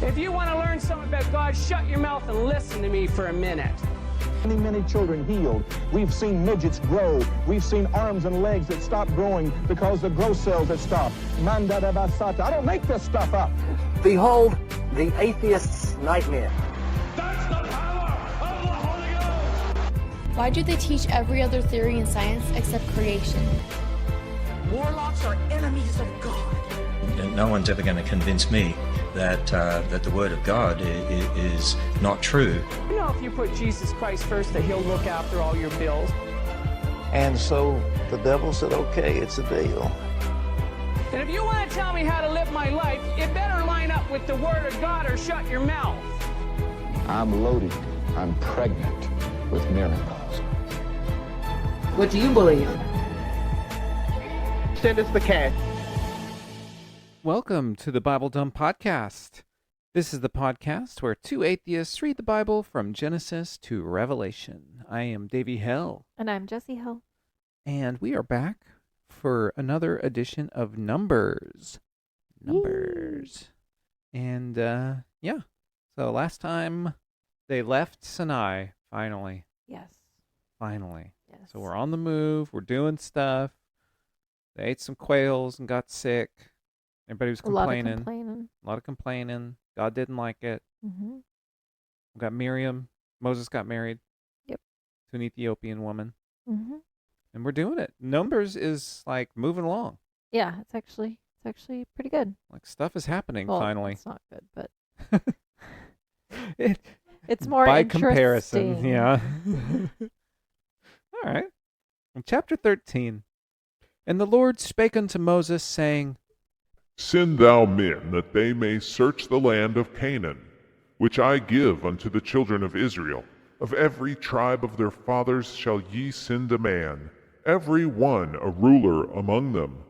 If you want to learn something about God, shut your mouth and listen to me for a minute. Many children healed. We've seen midgets grow. We've seen arms and legs that stop growing because the growth cells have stopped. Manda da basata. I don't make this stuff up. Behold, the atheist's nightmare. That's the power of the Holy Ghost! Why do they teach every other theory in science except creation? Warlocks are enemies of God. No one's ever going to convince me that the Word of God is not true. You know, if you put Jesus Christ first, that he'll look after all your bills. And so the devil said, okay, it's a deal. And if you want to tell me how to live my life, it better line up with the Word of God or shut your mouth. I'm loaded. I'm pregnant with miracles. What do you believe? Send us the cash. Welcome to the Bible Dumb Podcast. This is the podcast where two atheists read the Bible from Genesis to Revelation. I am Davey Hill. And I'm Jessie Hill. And we are back for another edition of Numbers. And, so last time they left Sinai, finally. Yes. Finally. Yes. So we're on the move, we're doing stuff. They ate some quails and got sick. Everybody was complaining. A lot of complaining. God didn't like it. Mm-hmm. We got Miriam. Moses got married. Yep. To an Ethiopian woman. Mm-hmm. And we're doing it. Numbers is like moving along. Yeah, it's actually pretty good. Like stuff is happening finally. It's not good, but it's more by interesting. comparison. Yeah. All right. Chapter 13. And the Lord spake unto Moses, saying, Send thou men, that they may search the land of Canaan, which I give unto the children of Israel. Of every tribe of their fathers shall ye send a man, every one a ruler among them.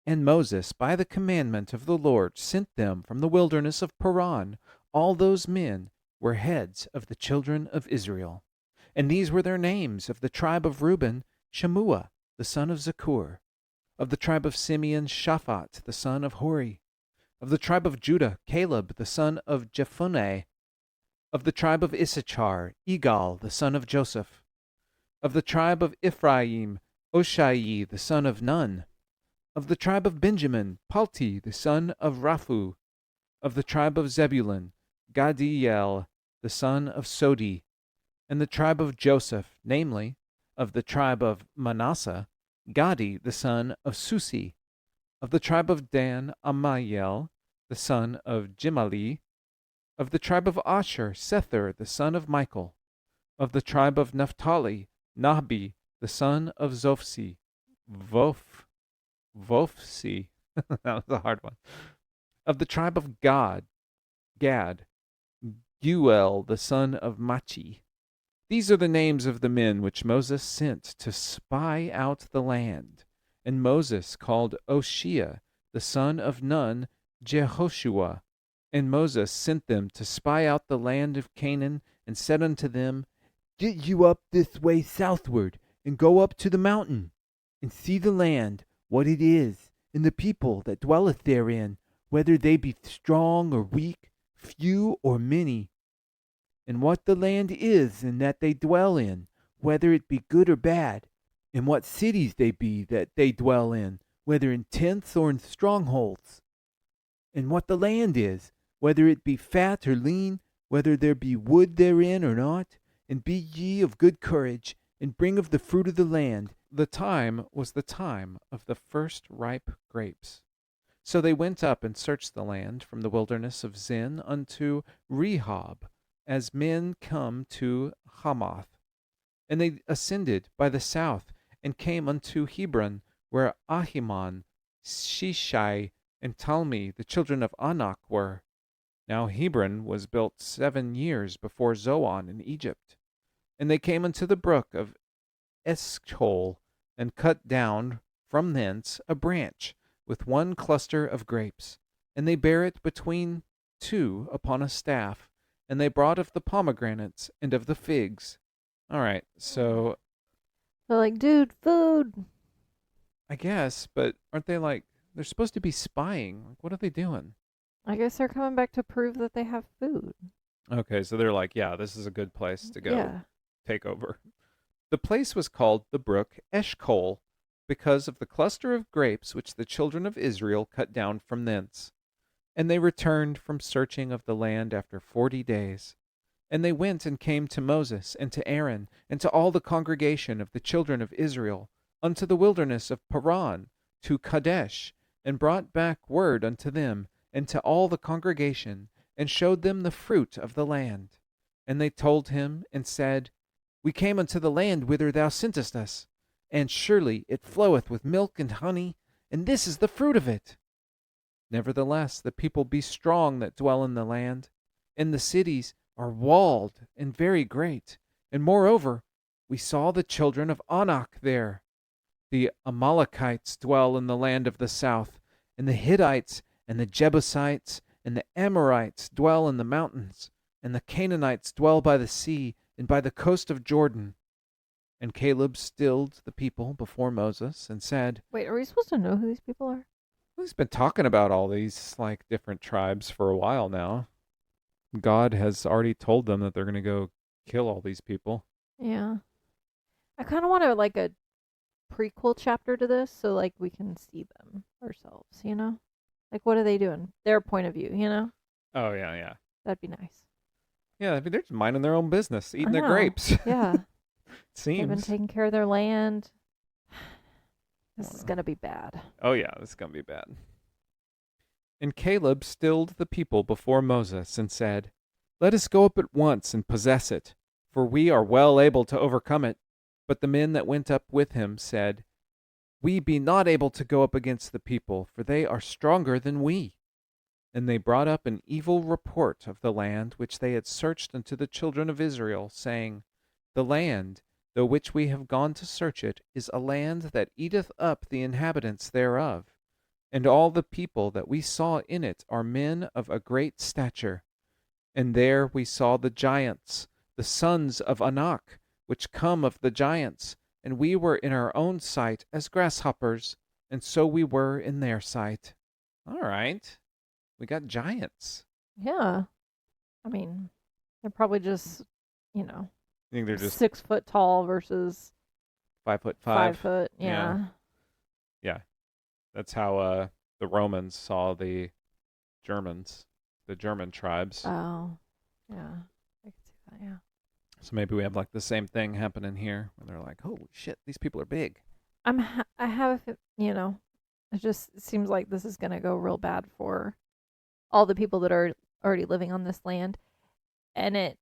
And Moses, by the commandment of the Lord, sent them from the wilderness of Paran. All those men were heads of the children of Israel. And these were their names: of the tribe of Reuben, Shemua, the son of Zakur. Of the tribe of Simeon, Shaphat, the son of Hori. Of the tribe of Judah, Caleb, the son of Jephunneh. Of the tribe of Issachar, Igal, the son of Joseph. Of the tribe of Ephraim, Oshai, the son of Nun. Of the tribe of Benjamin, Palti, the son of Raphu. Of the tribe of Zebulun, Gadiel, the son of Sodi. And the tribe of Joseph, namely, of the tribe of Manasseh, Gadi, the son of Susi. Of the tribe of Dan, Amayel, the son of Jimali. Of the tribe of Asher, Sethur, the son of Michael. Of the tribe of Naphtali, Nahbi, the son of Zophsi. Vophsi. That was a hard one. Of the tribe of Gad, Guel, the son of Machi. These are the names of the men which Moses sent to spy out the land. And Moses called Oshea, the son of Nun, Jehoshua. And Moses sent them to spy out the land of Canaan, and said unto them, Get you up this way southward, and go up to the mountain, and see the land, what it is, and the people that dwelleth therein, whether they be strong or weak, few or many. And what the land is in that they dwell in, whether it be good or bad, and what cities they be that they dwell in, whether in tents or in strongholds. And what the land is, whether it be fat or lean, whether there be wood therein or not, and be ye of good courage, and bring of the fruit of the land. The time was the time of the first ripe grapes. So they went up and searched the land from the wilderness of Zin unto Rehob, as men come to Hamath. And they ascended by the south, and came unto Hebron, where Ahiman, Shishai, and Talmi, the children of Anak, were. Now Hebron was built 7 years before Zoan in Egypt. And they came unto the brook of Eschol, and cut down from thence a branch, with one cluster of grapes. And they bare it between two upon a staff. And they brought of the pomegranates and of the figs. All right, so they're like, dude, food. I guess, but aren't they like, they're supposed to be spying. Like, what are they doing? I guess they're coming back to prove that they have food. Okay, so they're like, yeah, this is a good place to go Yeah. take over. The place was called the brook Eshcol, because of the cluster of grapes which the children of Israel cut down from thence. And they returned from searching of the land after 40 days. And they went and came to Moses and to Aaron and to all the congregation of the children of Israel unto the wilderness of Paran to Kadesh, and brought back word unto them and to all the congregation, and showed them the fruit of the land. And they told him and said, We came unto the land whither thou sentest us, and surely it floweth with milk and honey, and this is the fruit of it. Nevertheless, the people be strong that dwell in the land, and the cities are walled and very great. And moreover, we saw the children of Anak there. The Amalekites dwell in the land of the south, and the Hittites and the Jebusites and the Amorites dwell in the mountains, and the Canaanites dwell by the sea and by the coast of Jordan. And Caleb stilled the people before Moses and said, Wait, are we supposed to know who these people are? He's been talking about all these like different tribes for a while now. God has already told them that they're going to go kill all these people. Yeah. I kind of want to like a prequel chapter to this so like we can see them ourselves, you know? Like what are they doing? Their point of view, you know? Oh, yeah, yeah. That'd be nice. Yeah, I mean, they're just minding their own business, eating I their know. grapes. Yeah. They've been Seems. taking care of their land. This is going to be bad. Oh, yeah, this is going to be bad. And Caleb stilled the people before Moses and said, Let us go up at once and possess it, for we are well able to overcome it. But the men that went up with him said, We be not able to go up against the people, for they are stronger than we. And they brought up an evil report of the land which they had searched unto the children of Israel, saying, The land, though which we have gone to search it, is a land that eateth up the inhabitants thereof. And all the people that we saw in it are men of a great stature. And there we saw the giants, the sons of Anak, which come of the giants, and we were in our own sight as grasshoppers, and so we were in their sight. All right. We got giants. Yeah. I mean, they're probably just, you know, I think they're just 6 foot tall versus 5'5". 5 foot. Yeah. Yeah. That's how the Romans saw the Germans, the German tribes. Oh, yeah. I can see that, yeah. So maybe we have like the same thing happening here, where they're like, "Holy shit, these people are big." I have, you know, it just seems like this is going to go real bad for all the people that are already living on this land. And it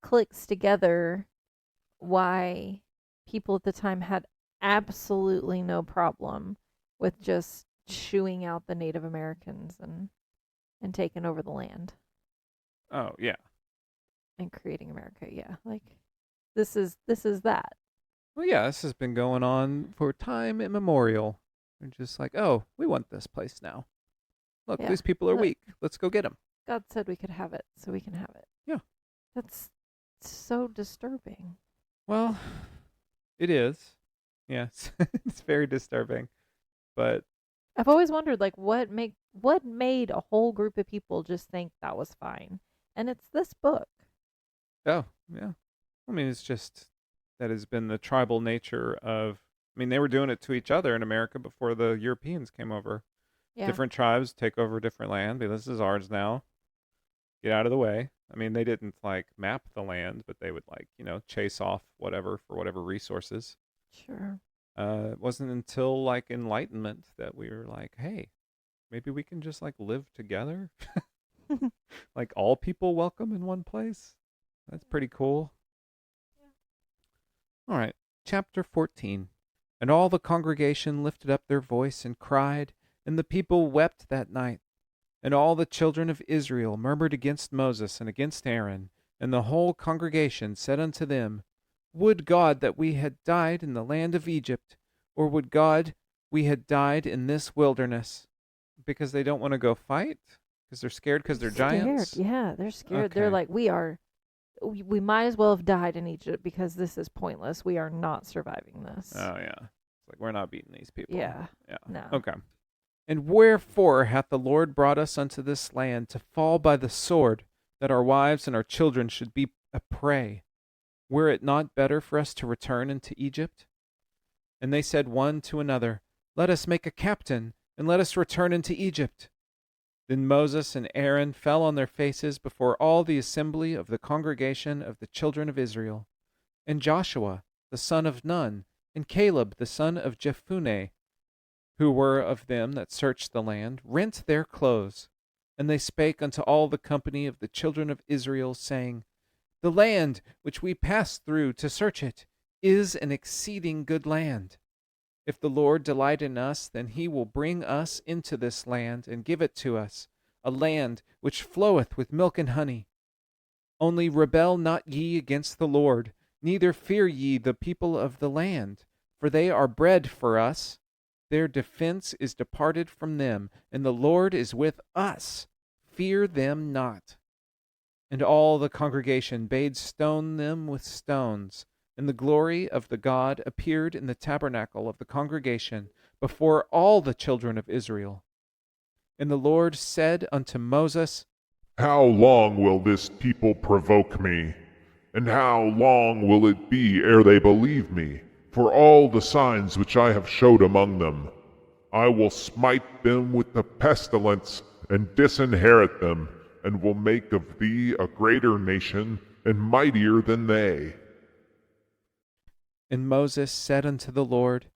clicks together why people at the time had absolutely no problem with just chewing out the Native Americans and taking over the land Oh yeah. and creating America. Yeah, like this is that. Well, yeah, this has been going on for time immemorial. They're just like, "Oh, we want this place now. Look, Yeah. these people are Look. weak. Let's go get them." God said we could have it, so we can have it. Yeah. That's so disturbing. Well, it is. Yes, it's very disturbing. But I've always wondered, like, what made a whole group of people just think that was fine, and it's this book. oh, yeah. I mean, it's just that has been the tribal nature of. I mean, they were doing it to each other in America before the Europeans came over. Yeah. Different tribes take over different land. But this is ours now. Get out of the way. I mean, they didn't like map the land, but they would like, chase off whatever for whatever resources. Sure. It wasn't until like Enlightenment that we were like, hey, maybe we can just like live together. Like all people welcome in one place. That's pretty cool. All right, chapter 14. And all the congregation lifted up their voice and cried, and the people wept that night. And all the children of Israel murmured against Moses and against Aaron, and the whole congregation said unto them, Would God that we had died in the land of Egypt, or would God we had died in this wilderness? Because they don't want to go fight? Because they're scared because they're giants? Yeah, they're scared. They're Okay. like, we might as well have died in Egypt because this is pointless. We are not surviving this. Oh, yeah. It's like, we're not beating these people. Yeah. Yeah. No. Okay. And wherefore hath the Lord brought us unto this land, to fall by the sword, that our wives and our children should be a prey? Were it not better for us to return into Egypt? And they said one to another, Let us make a captain, and let us return into Egypt. Then Moses and Aaron fell on their faces before all the assembly of the congregation of the children of Israel. And Joshua the son of Nun, and Caleb the son of Jephunneh, who were of them that searched the land, rent their clothes. And they spake unto all the company of the children of Israel, saying, The land which we passed through to search it is an exceeding good land. If the Lord delight in us, then he will bring us into this land, and give it to us, a land which floweth with milk and honey. Only rebel not ye against the Lord, neither fear ye the people of the land, for they are bread for us. Their defense is departed from them, and the Lord is with us. Fear them not. And all the congregation bade stone them with stones. And the glory of the God appeared in the tabernacle of the congregation before all the children of Israel. And the Lord said unto Moses, How long will this people provoke me? And how long will it be ere they believe me, for all the signs which I have showed among them? I will smite them with the pestilence, and disinherit them, and will make of thee a greater nation, and mightier than they. And Moses said unto the Lord,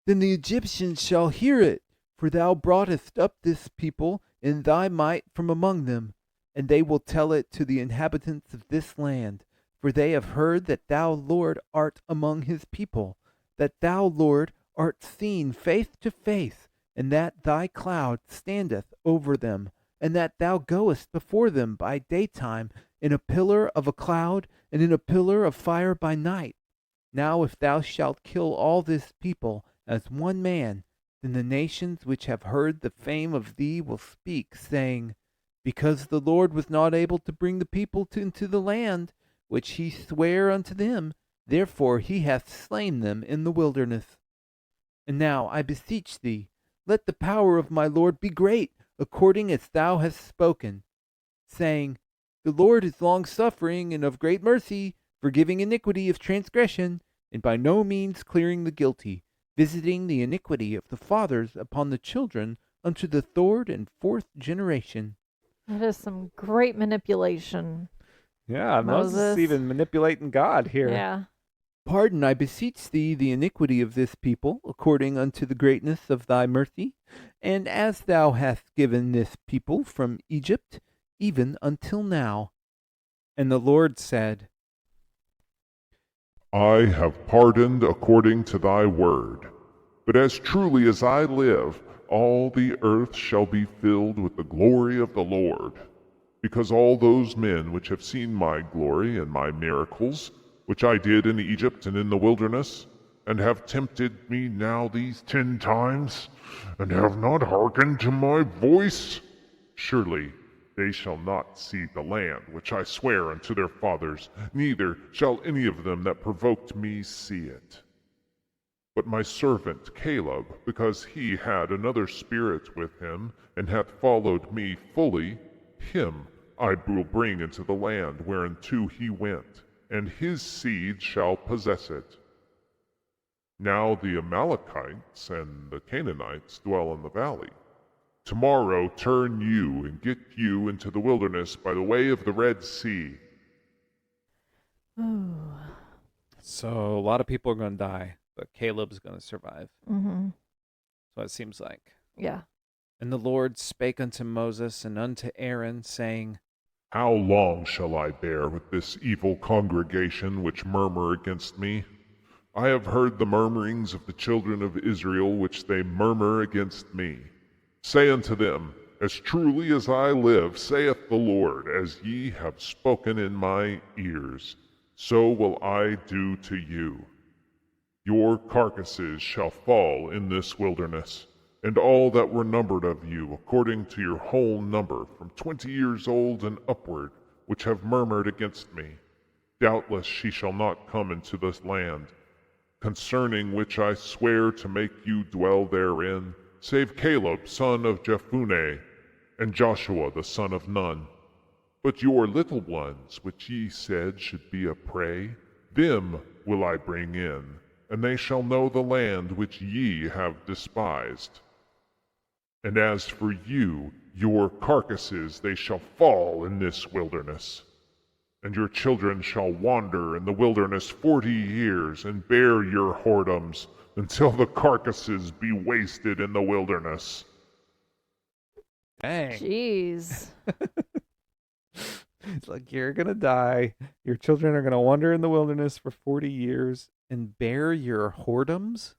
Then the Egyptians shall hear it, for thou broughtest up this people in thy might from among them, and they will tell it to the inhabitants of this land, for they have heard that thou, Lord, art among his people, that thou, Lord, art seen face to face, and that thy cloud standeth over them, and that thou goest before them by daytime in a pillar of a cloud, and in a pillar of fire by night. Now if thou shalt kill all this people as one man, then the nations which have heard the fame of thee will speak, saying, Because the Lord was not able to bring the people into the land which he sware unto them, therefore he hath slain them in the wilderness. And now I beseech thee, let the power of my Lord be great, according as thou hast spoken, saying, The Lord is longsuffering and of great mercy, forgiving iniquity of transgression, and by no means clearing the guilty, visiting the iniquity of the fathers upon the children unto the third and fourth generation. That is some great manipulation. Yeah, Moses is even manipulating God here. Yeah. Pardon, I beseech thee, the iniquity of this people, according unto the greatness of thy mercy, and as thou hast given this people from Egypt, even until now. And the Lord said, I have pardoned according to thy word. But as truly as I live, all the earth shall be filled with the glory of the Lord. Because all those men which have seen my glory and my miracles, which I did in Egypt and in the wilderness, and have tempted me now these 10 times, and have not hearkened to my voice, surely they shall not see the land which I swear unto their fathers, neither shall any of them that provoked me see it. But my servant Caleb, because he had another spirit with him, and hath followed me fully, him I will bring into the land whereinto he went, and his seed shall possess it. Now the Amalekites and the Canaanites dwell in the valley. Tomorrow turn you and get you into the wilderness by the way of the Red Sea. Ooh. So a lot of people are going to die, but Caleb's going to survive. Mm-hmm. So it seems like. Yeah. And the Lord spake unto Moses and unto Aaron, saying, How long shall I bear with this evil congregation which murmur against me? I have heard the murmurings of the children of Israel which they murmur against me. Say unto them, As truly as I live, saith the Lord, as ye have spoken in my ears, so will I do to you. Your carcasses shall fall in this wilderness, and all that were numbered of you, according to your whole number, from 20 years old and upward, which have murmured against me. Doubtless she shall not come into this land, concerning which I swear to make you dwell therein, save Caleb son of Jephunneh, and Joshua the son of Nun. But your little ones, which ye said should be a prey, them will I bring in, and they shall know the land which ye have despised. And as for you, your carcasses they shall fall in this wilderness. And your children shall wander in the wilderness 40 years, and bear your whoredoms, until the carcasses be wasted in the wilderness. Dang. Jeez. It's like, you're going to die. Your children are going to wander in the wilderness for 40 years and bear your whoredoms?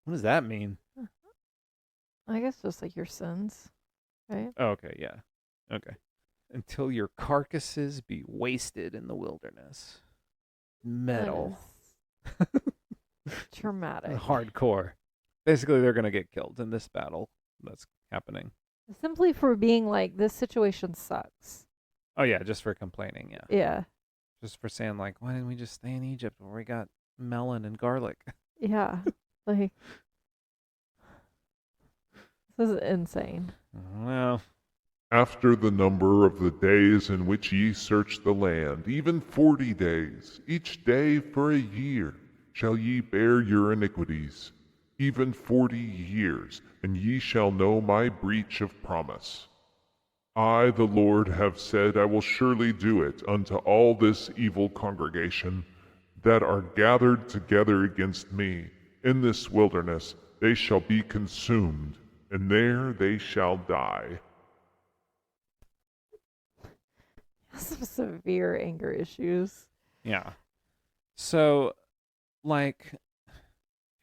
What does that mean? I guess just like your sins, right? Oh, okay, yeah. Okay. Until your carcasses be wasted in the wilderness. Metal. Traumatic. Hardcore. Basically, they're going to get killed in this battle that's happening. Simply for being like, this situation sucks. Oh, yeah, just for complaining, yeah. Yeah. Just for saying, like, why didn't we just stay in Egypt where we got melon and garlic? Yeah. Like, this is insane. Well, After the number of the days in which ye search the land, even 40 days, each day for a year, shall ye bear your iniquities, even 40 years, and ye shall know my breach of promise. I, the Lord, have said, I will surely do it unto all this evil congregation that are gathered together against me. In this wilderness they shall be consumed, and there they shall die. Some severe anger issues. yeah. So, like,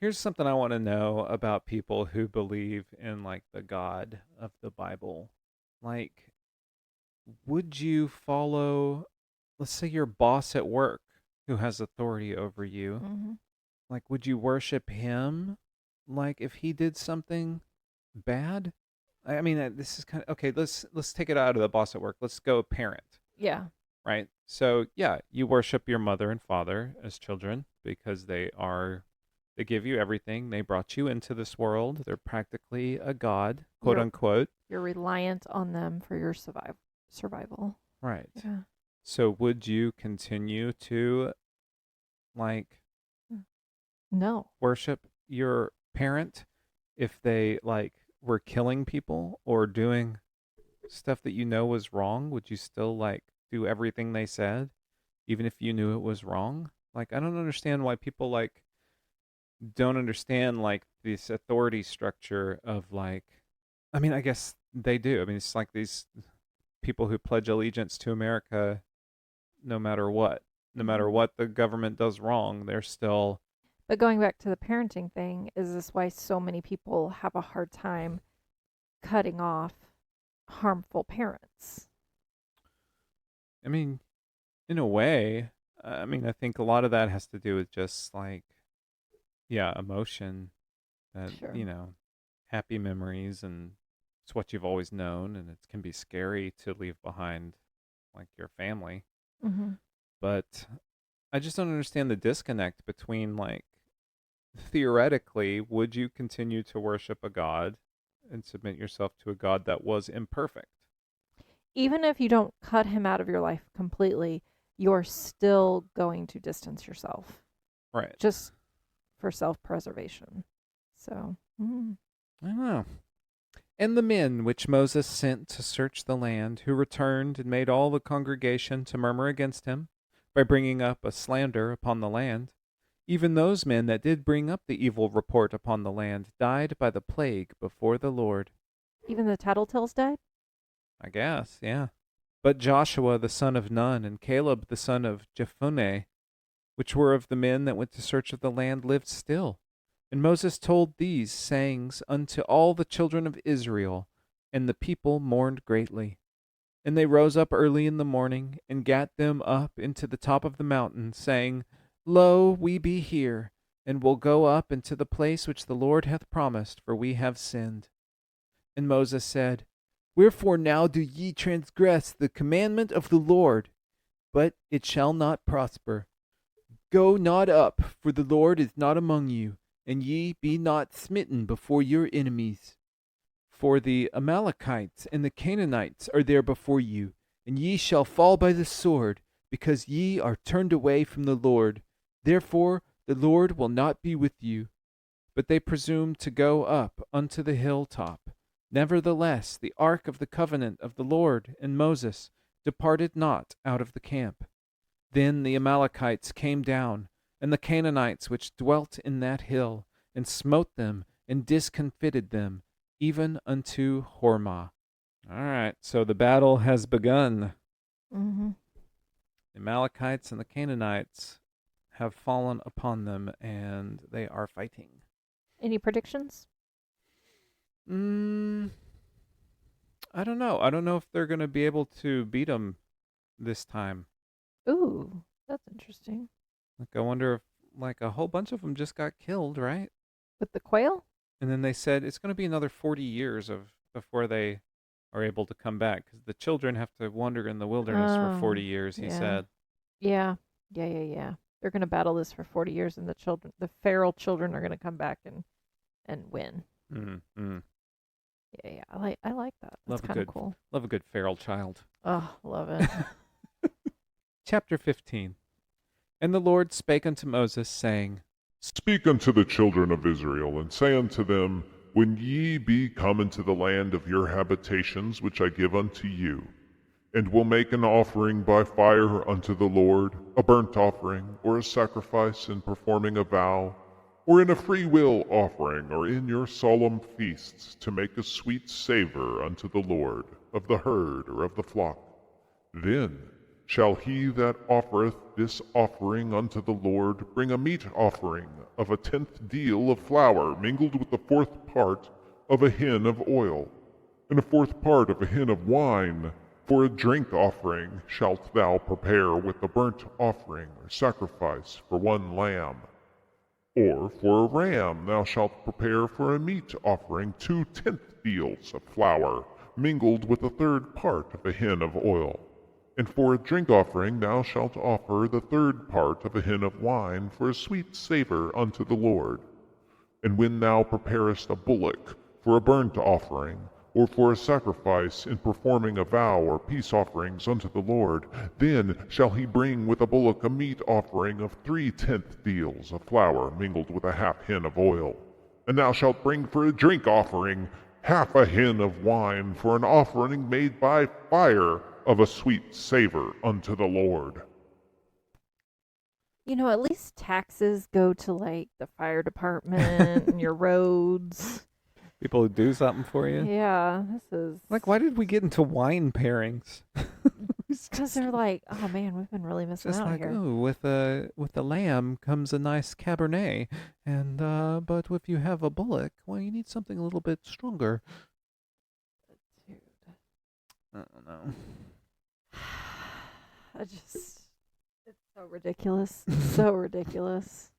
here's something I want to know about people who believe in, like, the God of the Bible. Like, would you follow, let's say, your boss at work who has authority over you? Mm-hmm. Like, would you worship him? Like, if he did something bad? I mean, this is kind of, okay, let's take it out of the boss at work. Let's go parent, Yeah. right? So, yeah, you worship your mother and father as children because they give you everything. They brought you into this world. They're practically a god, quote unquote. You're reliant on them for your survival. Right. Yeah. So would you continue to, like, No. worship your parent if they, like, were killing people or doing stuff that you know was wrong? Would you still, like, do everything they said even if you knew it was wrong? Like, I don't understand why people, like, don't understand, like, this authority structure of, like, I mean, I guess they do. I mean, it's like these people who pledge allegiance to America no matter what. No matter what the government does wrong, they're still... But going back to the parenting thing, is this why so many people have a hard time cutting off harmful parents? I mean, in a way, I mean, I think a lot of that has to do with just, like, yeah, emotion, that, Sure. you know, happy memories, and it's what you've always known, and it can be scary to leave behind, like, your family. Mm-hmm. But I just don't understand the disconnect between, like, theoretically, would you continue to worship a god and submit yourself to a god that was imperfect? Even if you don't cut him out of your life completely, you're still going to distance yourself. Right. Just for self-preservation. So, I don't know. And the men which Moses sent to search the land, who returned and made all the congregation to murmur against him, by bringing up a slander upon the land, even those men that did bring up the evil report upon the land died by the plague before the Lord. even the tattletales died? I guess, yeah. But Joshua the son of Nun and Caleb the son of Jephunneh, which were of the men that went to search of the land, lived still. And Moses told these sayings unto all the children of Israel, and the people mourned greatly. And they rose up early in the morning, and gat them up into the top of the mountain, saying, Lo, we be here, and will go up into the place which the Lord hath promised, for we have sinned. And Moses said, Wherefore now do ye transgress the commandment of the Lord? But it shall not prosper. Go not up, for the Lord is not among you, and ye be not smitten before your enemies. For the Amalekites and the Canaanites are there before you, and ye shall fall by the sword, because ye are turned away from the Lord. Therefore the Lord will not be with you. But they presumed to go up unto the hilltop. Nevertheless, the ark of the covenant of the Lord and Moses departed not out of the camp. Then the Amalekites came down, and the Canaanites which dwelt in that hill, and smote them, and discomfited them, even unto Hormah. All right, so the battle has begun. Mm-hmm. The Amalekites and the Canaanites have fallen upon them, and they are fighting. Any predictions? I don't know. I don't know if they're going to be able to beat them this time. Ooh, that's interesting. Like, I wonder if, like, a whole bunch of them just got killed, right? With the quail? And then they said it's going to be another 40 years before they are able to come back, because the children have to wander in the wilderness for 40 years, he said. Yeah. They're going to battle this for 40 years, and the feral children are going to come back and win. Mm-hmm. Yeah. I like that. That's kind of cool. Love a good feral child. Oh, love it. Chapter 15. And the Lord spake unto Moses, saying, Speak unto the children of Israel, and say unto them, When ye be come into the land of your habitations, which I give unto you, and will make an offering by fire unto the Lord, a burnt offering, or a sacrifice in performing a vow, or in a free will offering, or in your solemn feasts, to make a sweet savor unto the Lord, of the herd or of the flock, then shall he that offereth this offering unto the Lord bring a meat offering of a 10th deal of flour mingled with the 4th part of a hin of oil, and a 4th part of a hin of wine. For a drink offering shalt thou prepare with the burnt offering or sacrifice for one lamb. Or for a ram thou shalt prepare for a meat offering 2 10th deals of flour mingled with the 3rd part of a hin of oil. And for a drink offering thou shalt offer the 3rd part of a hin of wine for a sweet savor unto the Lord. And when thou preparest a bullock for a burnt offering, or for a sacrifice in performing a vow or peace offerings unto the Lord, then shall he bring with a bullock a meat offering of 3 10th deals of flour mingled with a half hin of oil. And thou shalt bring for a drink offering half a hin of wine for an offering made by fire of a sweet savor unto the Lord. At least taxes go to like the fire department and your roads. People who do something for you. Yeah, this is like, why did we get into wine pairings? Because they're like, oh man, we've been really missing just out like, here. oh, with the lamb comes a nice Cabernet, and but if you have a bullock, well, you need something a little bit stronger. Dude, I don't know. it's so ridiculous, so ridiculous.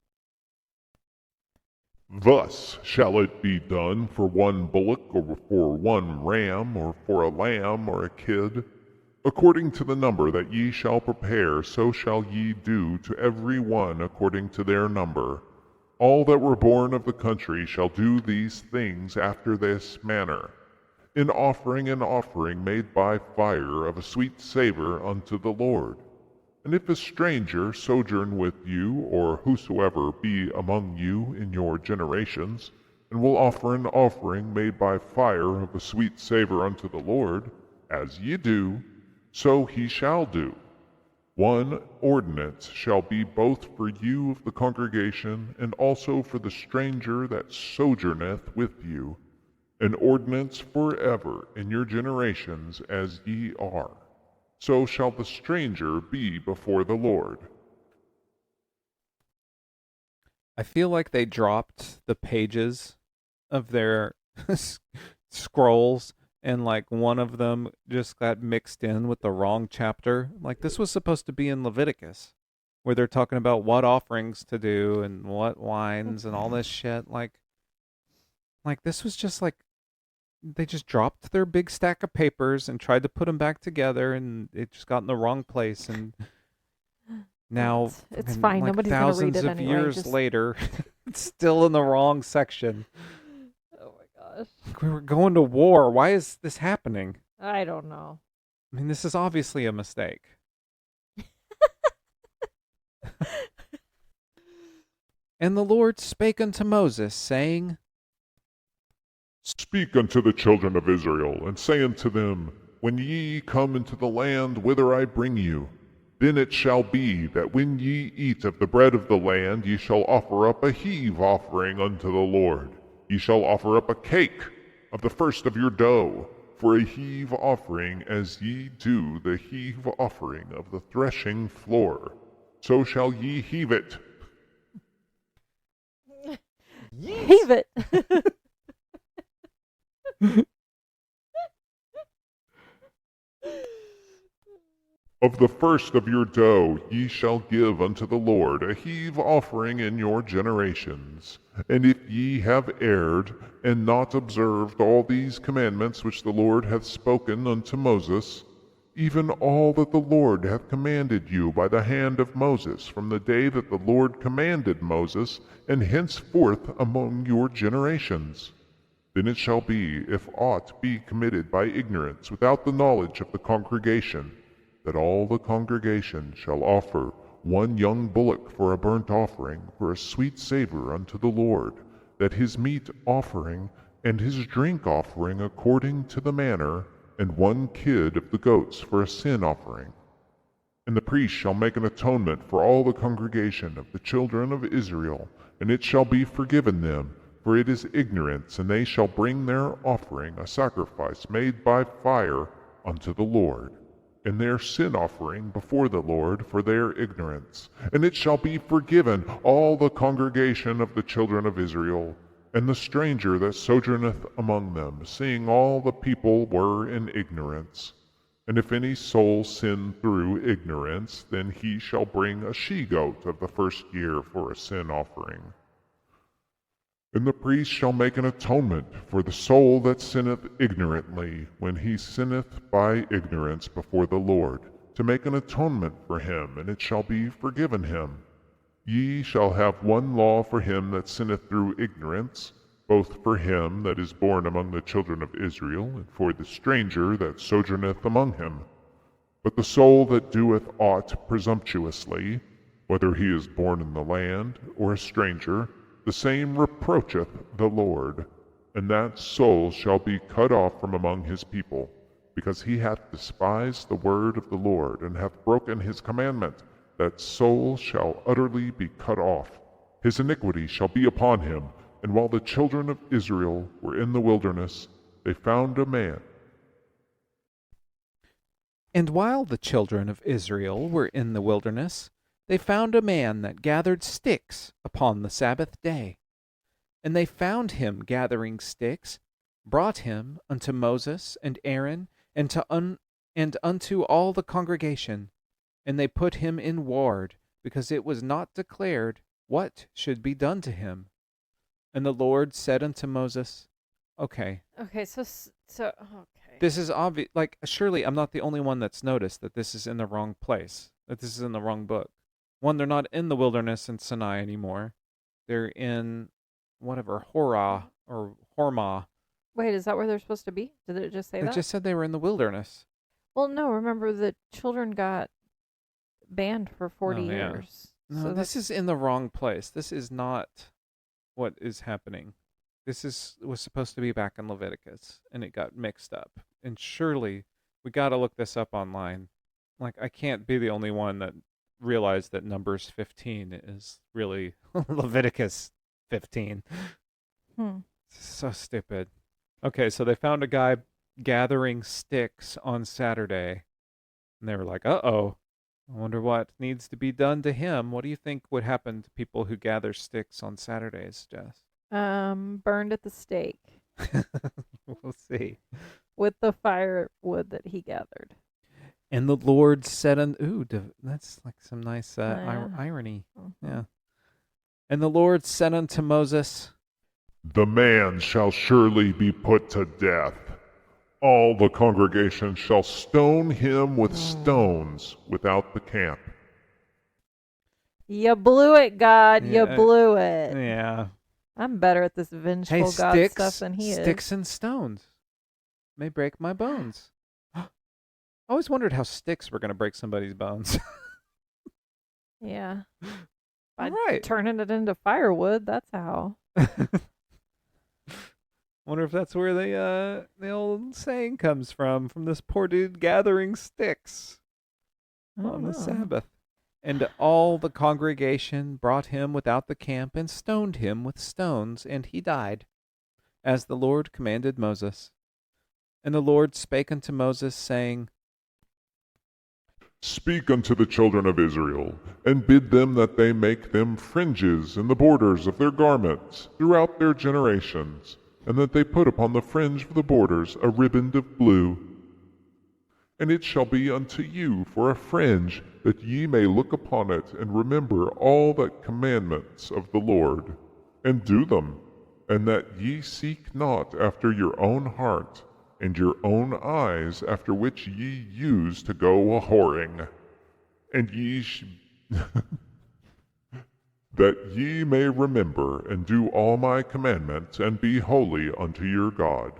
Thus shall it be done for one bullock, or for one ram, or for a lamb, or a kid. According to the number that ye shall prepare, so shall ye do to every one according to their number. All that were born of the country shall do these things after this manner, in offering an offering made by fire of a sweet savor unto the Lord. And if a stranger sojourn with you, or whosoever be among you in your generations, and will offer an offering made by fire of a sweet savor unto the Lord, as ye do, so he shall do. One ordinance shall be both for you of the congregation, and also for the stranger that sojourneth with you, an ordinance forever in your generations as ye are. So shall the stranger be before the Lord. I feel like they dropped the pages of their scrolls, and like one of them just got mixed in with the wrong chapter. Like, this was supposed to be in Leviticus, where they're talking about what offerings to do and what wines and all this shit. Like this was just like, they just dropped their big stack of papers and tried to put them back together, and it just got in the wrong place. And now it's fine. Like, Nobody's gonna read it thousands of anyway. years later, it's still in the wrong section. Oh my gosh. We were going to war. Why is this happening? I don't know. I mean, this is obviously a mistake. And the Lord spake unto Moses, saying, Speak unto the children of Israel, and say unto them, When ye come into the land whither I bring you, then it shall be that when ye eat of the bread of the land, ye shall offer up a heave offering unto the Lord. Ye shall offer up a cake of the first of your dough, for a heave offering, as ye do the heave offering of the threshing floor. So shall ye heave it. Heave it. Of the first of your dough ye shall give unto the Lord a heave offering in your generations. And if ye have erred, and not observed all these commandments which the Lord hath spoken unto Moses, even all that the Lord hath commanded you by the hand of Moses, from the day that the Lord commanded Moses, and henceforth among your generations. Then it shall be, if aught be committed by ignorance without the knowledge of the congregation, that all the congregation shall offer one young bullock for a burnt offering, for a sweet savor unto the Lord, that his meat offering and his drink offering according to the manner, and one kid of the goats for a sin offering. And the priest shall make an atonement for all the congregation of the children of Israel, and it shall be forgiven them, for it is ignorance, and they shall bring their offering, a sacrifice made by fire, unto the Lord, and their sin offering before the Lord for their ignorance. And it shall be forgiven all the congregation of the children of Israel, and the stranger that sojourneth among them, seeing all the people were in ignorance. And if any soul sin through ignorance, then he shall bring a she-goat of the first year for a sin offering. And the priest shall make an atonement for the soul that sinneth ignorantly, when he sinneth by ignorance before the Lord, to make an atonement for him, and it shall be forgiven him. Ye shall have one law for him that sinneth through ignorance, both for him that is born among the children of Israel, and for the stranger that sojourneth among him. But the soul that doeth aught presumptuously, whether he is born in the land or a stranger, the same reproacheth the Lord, and that soul shall be cut off from among his people, because he hath despised the word of the Lord, and hath broken his commandment. That soul shall utterly be cut off. His iniquity shall be upon him. And while the children of Israel were in the wilderness, they found a man. And while the children of Israel were in the wilderness, they found a man that gathered sticks upon the Sabbath day. And they found him gathering sticks, brought him unto Moses and Aaron, and unto all the congregation. And they put him in ward, because it was not declared what should be done to him. And the Lord said unto Moses, Okay, so okay. this is obvious. Like, surely I'm not the only one that's noticed that this is in the wrong place, that this is in the wrong book. One, they're not in the wilderness in Sinai anymore. They're in whatever, Horah or Hormah. Wait, is that where they're supposed to be? Did it just say that? It just said they were in the wilderness. Well, no, remember the children got banned for 40 years. No, so this is in the wrong place. This is not what is happening. Was supposed to be back in Leviticus, and it got mixed up. And surely we got to look this up online. Like, I can't be the only one that realized that Numbers 15 is really Leviticus 15. So stupid. Okay, so they found a guy gathering sticks on Saturday, and they were like, uh-oh, I wonder what needs to be done to him. What do you think would happen to people who gather sticks on Saturdays, Jess? Burned at the stake. We'll see. With the firewood that he gathered. And the Lord said, that's like some nice irony. Mm-hmm. Yeah. And the Lord said unto Moses, The man shall surely be put to death. All the congregation shall stone him with stones without the camp. You blew it, God. You blew it. Yeah. I'm better at this Hey, vengeful God stuff than he is. sticks and stones may break my bones. I always wondered how sticks were going to break somebody's bones. Yeah. All By right. turning it into firewood, that's how. Wonder if that's where the old saying comes from this poor dude gathering sticks on the Sabbath. And all the congregation brought him without the camp and stoned him with stones, and he died, as the Lord commanded Moses. And the Lord spake unto Moses, saying, Speak unto the children of Israel, and bid them that they make them fringes in the borders of their garments throughout their generations, and that they put upon the fringe of the borders a riband of blue. And it shall be unto you for a fringe, that ye may look upon it, and remember all the commandments of the Lord, and do them, and that ye seek not after your own heart, and your own eyes, after which ye use to go a-whoring. And ye that ye may remember and do all my commandments, and be holy unto your God.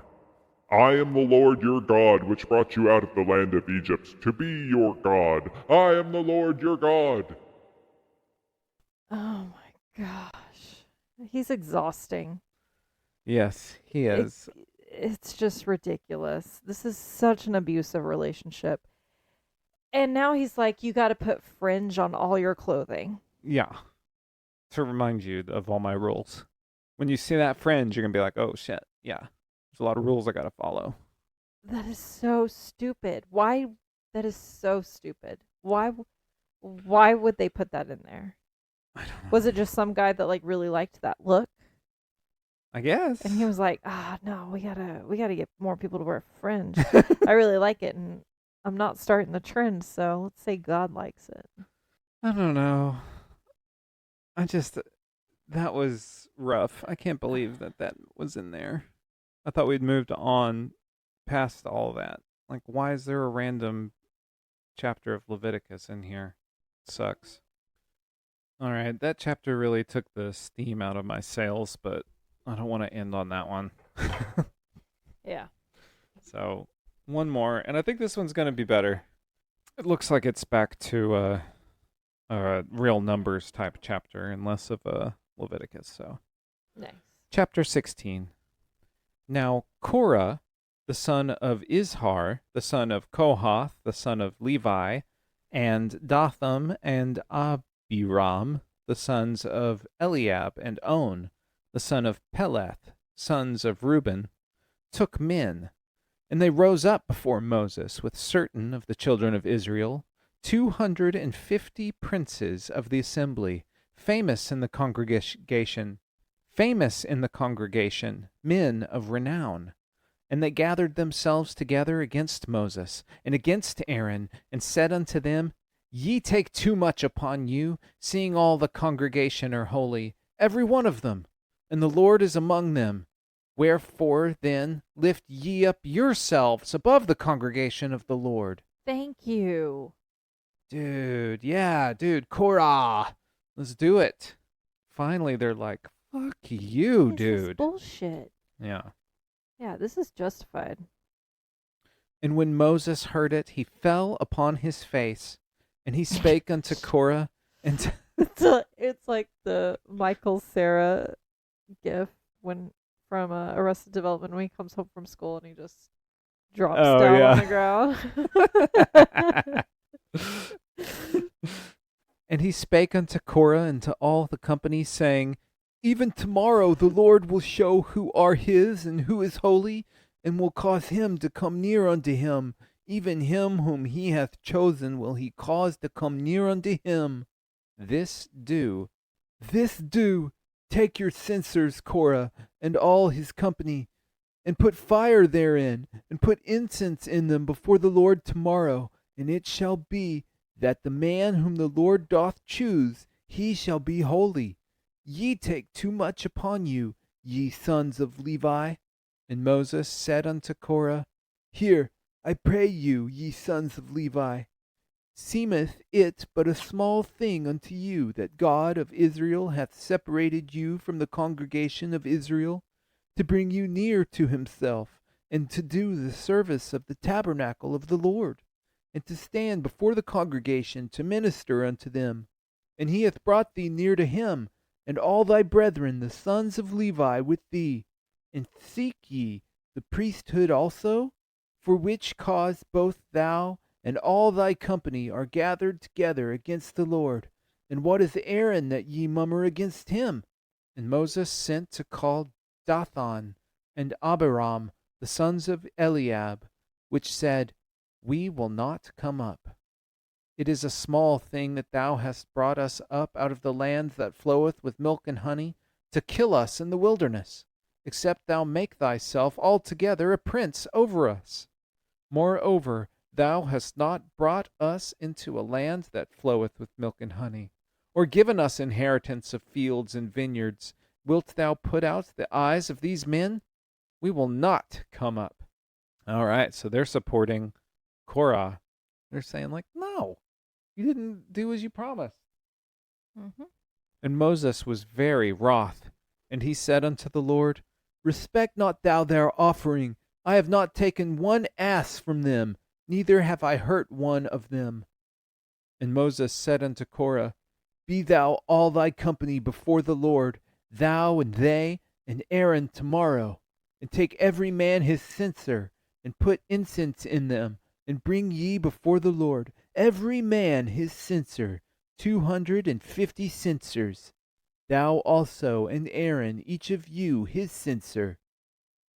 I am the Lord your God, which brought you out of the land of Egypt, to be your God. I am the Lord your God. Oh my gosh. He's exhausting. Yes, he is. It's just ridiculous. This is such an abusive relationship. And now he's like, you got to put fringe on all your clothing. Yeah. To remind you of all my rules. When you see that fringe, you're going to be like, oh shit, yeah. There's a lot of rules I got to follow. That is so stupid. Why? That is so stupid. Why would they put that in there? I don't know. Was it just some guy that like really liked that look? I guess. And he was like, no, we gotta get more people to wear fringe. I really like it, and I'm not starting the trend, so let's say God likes it. I don't know. That was rough. I can't believe that was in there. I thought we'd moved on past all that. Like, why is there a random chapter of Leviticus in here? It sucks. All right, that chapter really took the steam out of my sails, but I don't want to end on that one. Yeah. So, one more, and I think this one's going to be better. It looks like it's back to a real numbers type chapter and less of a Leviticus. So, Nice. Chapter 16. Now Korah, the son of Izhar, the son of Kohath, the son of Levi, and Dathan and Abiram, the sons of Eliab, and On, the son of Peleth, sons of Reuben, took men, and they rose up before Moses with certain of the children of Israel, 250 princes of the assembly, famous in the congregation, men of renown. And they gathered themselves together against Moses and against Aaron, and said unto them, Ye take too much upon you, seeing all the congregation are holy, every one of them, and the Lord is among them. Wherefore then lift ye up yourselves above the congregation of the Lord. Thank you. Dude, Korah, let's do it. Finally, they're like, fuck you, This is dude. bullshit. Yeah. Yeah, this is justified. And when Moses heard it, he fell upon his face, and he spake unto Korah, and It's like the Michael Cera gif from Arrested Development when he comes home from school and he just drops down on the ground. And he spake unto Korah and to all the company, saying, Even tomorrow the Lord will show who are his and who is holy, and will cause him to come near unto him. Even him whom he hath chosen will he cause to come near unto him. This do. Take your censers, Korah, and all his company, and put fire therein, and put incense in them before the Lord tomorrow. And it shall be that the man whom the Lord doth choose, he shall be holy. Ye take too much upon you, ye sons of Levi. And Moses said unto Korah, Hear, I pray you, ye sons of Levi. Seemeth it but a small thing unto you that God of Israel hath separated you from the congregation of Israel, to bring you near to himself, and to do the service of the tabernacle of the Lord, and to stand before the congregation to minister unto them. And he hath brought thee near to him, and all thy brethren the sons of Levi with thee. And seek ye the priesthood also? For which cause both thou and all thy company are gathered together against the Lord. And what is Aaron that ye murmur against him? And Moses sent to call Dathan and Abiram, the sons of Eliab, which said, We will not come up. It is a small thing that thou hast brought us up out of the land that floweth with milk and honey, to kill us in the wilderness, except thou make thyself altogether a prince over us. Moreover, thou hast not brought us into a land that floweth with milk and honey, or given us inheritance of fields and vineyards. Wilt thou put out the eyes of these men? We will not come up. All right, so they're supporting Korah. They're saying, like, no, you didn't do as you promised. Mm-hmm. And Moses was very wroth, and he said unto the Lord, Respect not thou their offering. I have not taken one ass from them, neither have I hurt one of them. And Moses said unto Korah, Be thou all thy company before the Lord, thou and they and Aaron tomorrow, and take every man his censer, and put incense in them, and bring ye before the Lord every man his censer, 250 censers. Thou also and Aaron, each of you his censer.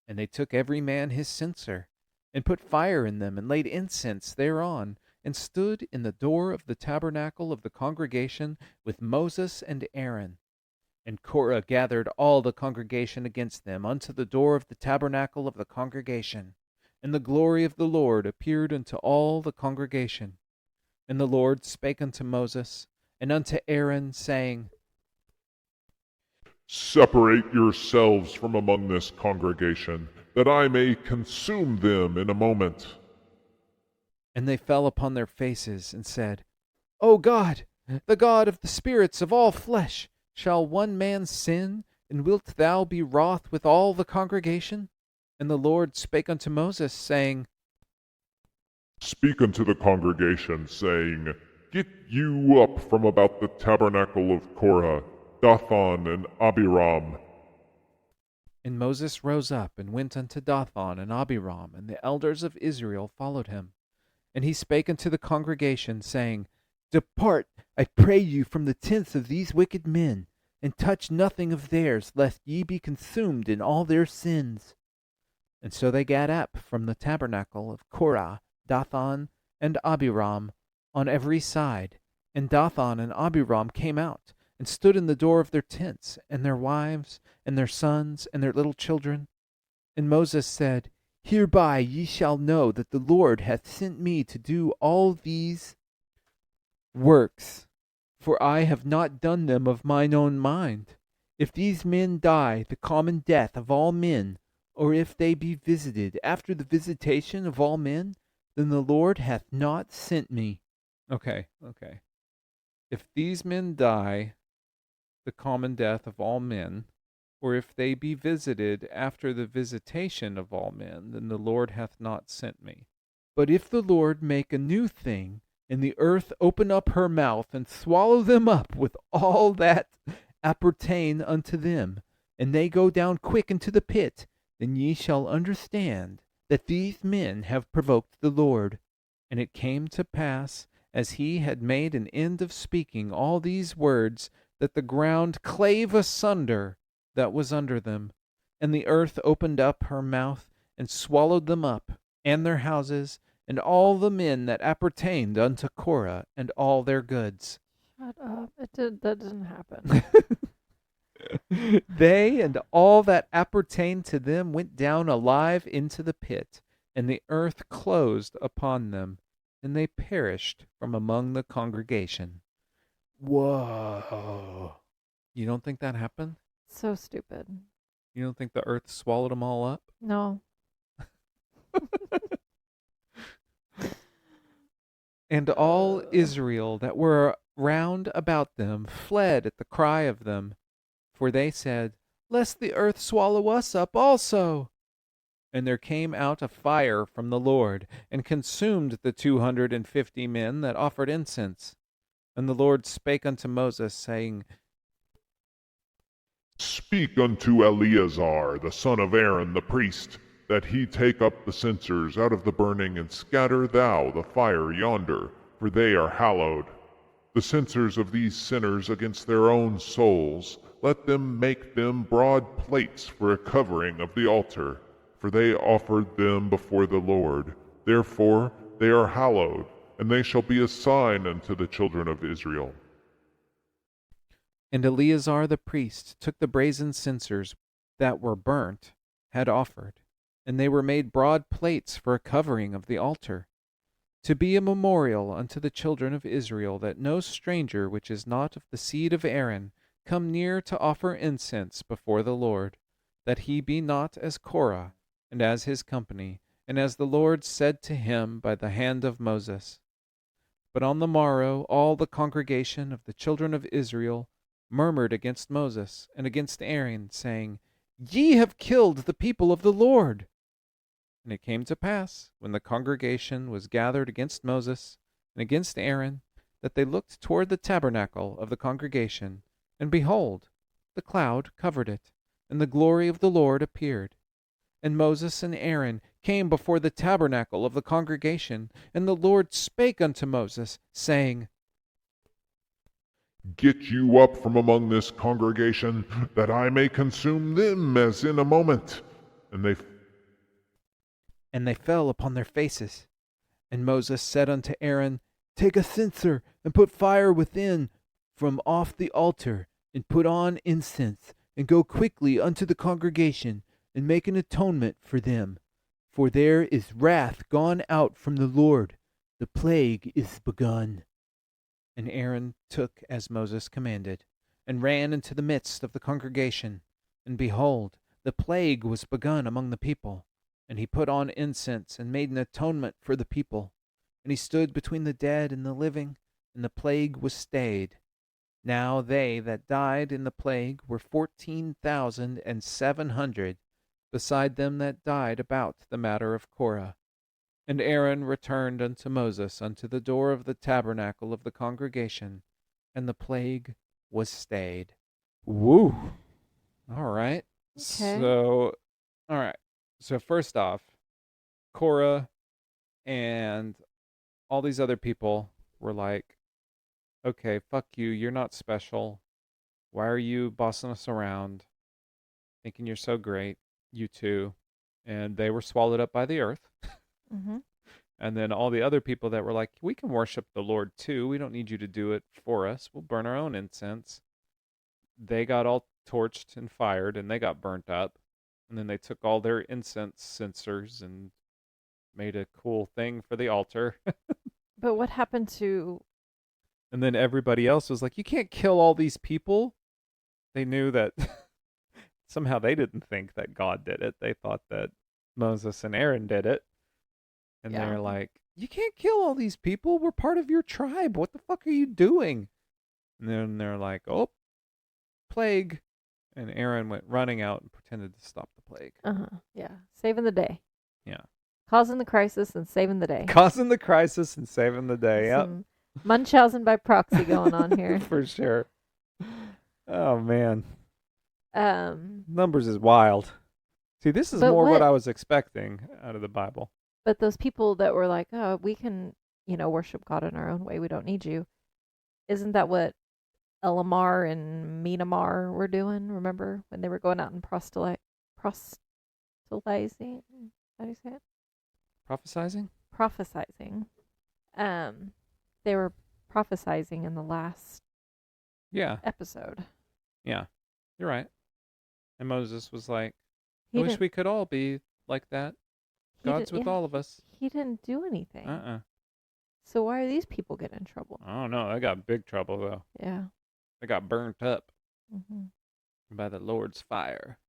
And they took every man his censer, and put fire in them, and laid incense thereon, and stood in the door of the tabernacle of the congregation with Moses and Aaron. And Korah gathered all the congregation against them unto the door of the tabernacle of the congregation. And the glory of the Lord appeared unto all the congregation. And the Lord spake unto Moses and unto Aaron, saying, Separate yourselves from among this congregation, that I may consume them in a moment. And they fell upon their faces, and said, O God, the God of the spirits of all flesh, shall one man sin, and wilt thou be wroth with all the congregation? And the Lord spake unto Moses, saying, Speak unto the congregation, saying, Get you up from about the tabernacle of Korah, Dathan and Abiram. And Moses rose up and went unto Dathan and Abiram, and the elders of Israel followed him. And he spake unto the congregation, saying, Depart, I pray you, from the tents of these wicked men, and touch nothing of theirs, lest ye be consumed in all their sins. And so they gat up from the tabernacle of Korah, Dathan, and Abiram on every side. And Dathan and Abiram came out, and stood in the door of their tents, and their wives, and their sons, and their little children. And Moses said, Hereby ye shall know that the Lord hath sent me to do all these works, for I have not done them of mine own mind. If these men die the common death of all men, or if they be visited after the visitation of all men, then the Lord hath not sent me. Okay. If these men die the common death of all men, or if they be visited after the visitation of all men, then the Lord hath not sent me. But if the Lord make a new thing, and the earth open up her mouth, and swallow them up with all that appertain unto them, and they go down quick into the pit, then ye shall understand that these men have provoked the Lord. And it came to pass, as he had made an end of speaking all these words, that the ground clave asunder that was under them, and the earth opened up her mouth, and swallowed them up, and their houses, and all the men that appertained unto Korah, and all their goods. Shut up. That didn't happen. They and all that appertained to them went down alive into the pit, and the earth closed upon them, and they perished from among the congregation. Whoa. You don't think that happened? So stupid. You don't think the earth swallowed them all up? No. And all Israel that were round about them fled at the cry of them. For they said, Lest the earth swallow us up also. And there came out a fire from the Lord, and consumed the 250 men that offered incense. And the Lord spake unto Moses, saying, Speak unto Eleazar, the son of Aaron the priest, that he take up the censers out of the burning, and scatter thou the fire yonder, for they are hallowed. The censers of these sinners against their own souls, let them make them broad plates for a covering of the altar, for they offered them before the Lord. Therefore they are hallowed, and they shall be a sign unto the children of Israel. And Eleazar the priest took the brazen censers that were burnt, had offered, and they were made broad plates for a covering of the altar, to be a memorial unto the children of Israel, that no stranger which is not of the seed of Aaron come near to offer incense before the Lord, that he be not as Korah, and as his company, and as the Lord said to him by the hand of Moses. But on the morrow all the congregation of the children of Israel murmured against Moses and against Aaron, saying, Ye have killed the people of the Lord. And it came to pass, when the congregation was gathered against Moses and against Aaron, that they looked toward the tabernacle of the congregation, and behold, the cloud covered it, and the glory of the Lord appeared. And Moses and Aaron came before the tabernacle of the congregation, and the Lord spake unto Moses, saying, Get you up from among this congregation, that I may consume them as in a moment. And they fell upon their faces. And Moses said unto Aaron, Take a censer, and put fire within from off the altar, and put on incense, and go quickly unto the congregation, and make an atonement for them. For there is wrath gone out from the Lord, the plague is begun. And Aaron took as Moses commanded, and ran into the midst of the congregation. And behold, the plague was begun among the people. And he put on incense, and made an atonement for the people. And he stood between the dead and the living, and the plague was stayed. Now they that died in the plague were 14,700, beside them that died about the matter of Korah. And Aaron returned unto Moses unto the door of the tabernacle of the congregation, and the plague was stayed. Woo! All right. Okay. All right. So first off, Korah and all these other people were like, okay, fuck you, you're not special. Why are you bossing us around, thinking you're so great, you two? And they were swallowed up by the earth. Mm-hmm. And then all the other people that were like, we can worship the Lord too. We don't need you to do it for us. We'll burn our own incense. They got all torched and fired, and they got burnt up. And then they took all their incense censers and made a cool thing for the altar. But what happened to... And then everybody else was like, you can't kill all these people. They knew that somehow they didn't think that God did it. They thought that Moses and Aaron did it. And Yeah. they're like, you can't kill all these people. We're part of your tribe. What the fuck are you doing? And then they're like, oh, plague. And Aaron went running out and pretended to stop the plague. Yeah. Saving the day. Yeah. Causing the crisis and saving the day. Causing the crisis and saving the day. Yep. Some Munchausen by proxy going on here. For sure. Oh, man. Um, Numbers is wild. See, this is But more what what- I was expecting out of the Bible. But those people that were like, oh, we can, worship God in our own way. We don't need you. Isn't that what Elamar and Myanmar were doing? Remember when they were going out and proselytizing? How do you say it? Prophesizing? Prophesizing. They were prophesizing in the last Yeah. episode. Yeah. You're right. And Moses was like, He I wish didn't- we could all be like that. he God's didn't- with yeah, all of us. He didn't do anything. Uh-uh. So why are these people getting in trouble? I don't know. They got big trouble, though. Yeah. They got burnt up Hmm. by the Lord's fire.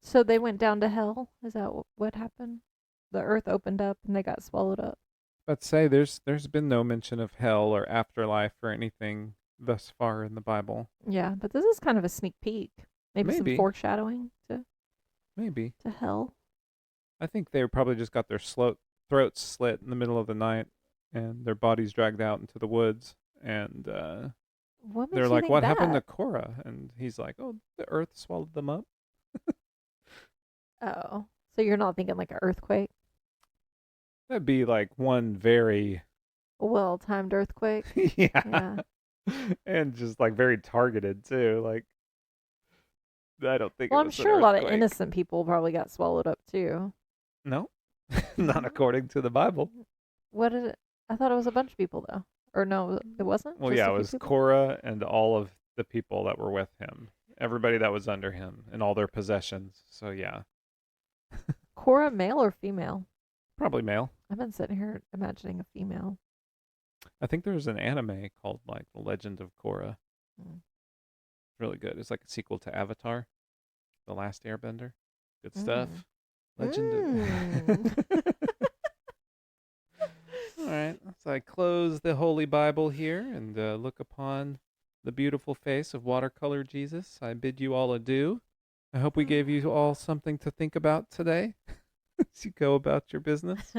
So they went down to hell? Is that what happened? The earth opened up and they got swallowed up? But say there's been no mention of hell or afterlife or anything thus far in the Bible. Yeah, but this is kind of a sneak peek. Maybe Maybe. some foreshadowing Maybe. to hell. I think they probably just got their throats slit in the middle of the night and their bodies dragged out into the woods. And What makes they're you like, think what happened to that? Korah? And he's like, oh, the earth swallowed them up. Oh, so you're not thinking like an earthquake? That'd be like one very, A well-timed earthquake? yeah. And just like very targeted too. Like, I don't think Well, it I'm was an sure a lot of earthquake. innocent people probably got swallowed up too. No, not according to the Bible. What did it? I thought it was a bunch of people though. Or no, it wasn't? Well, Just yeah, a it few was people? Korah and all of the people that were with him, everybody that was under him, and all their possessions. So yeah, Korah, male or female? probably male. I've been sitting here imagining a female. I think there's an anime called like The Legend of Korra. Hmm. Really good. It's like a sequel to Avatar, The Last Airbender. Good stuff. Legend of... All right. So I close the Holy Bible here and look upon the beautiful face of watercolor Jesus. I bid you all adieu. I hope we gave you all something to think about today as you go about your business.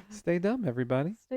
Stay dumb, everybody. Stay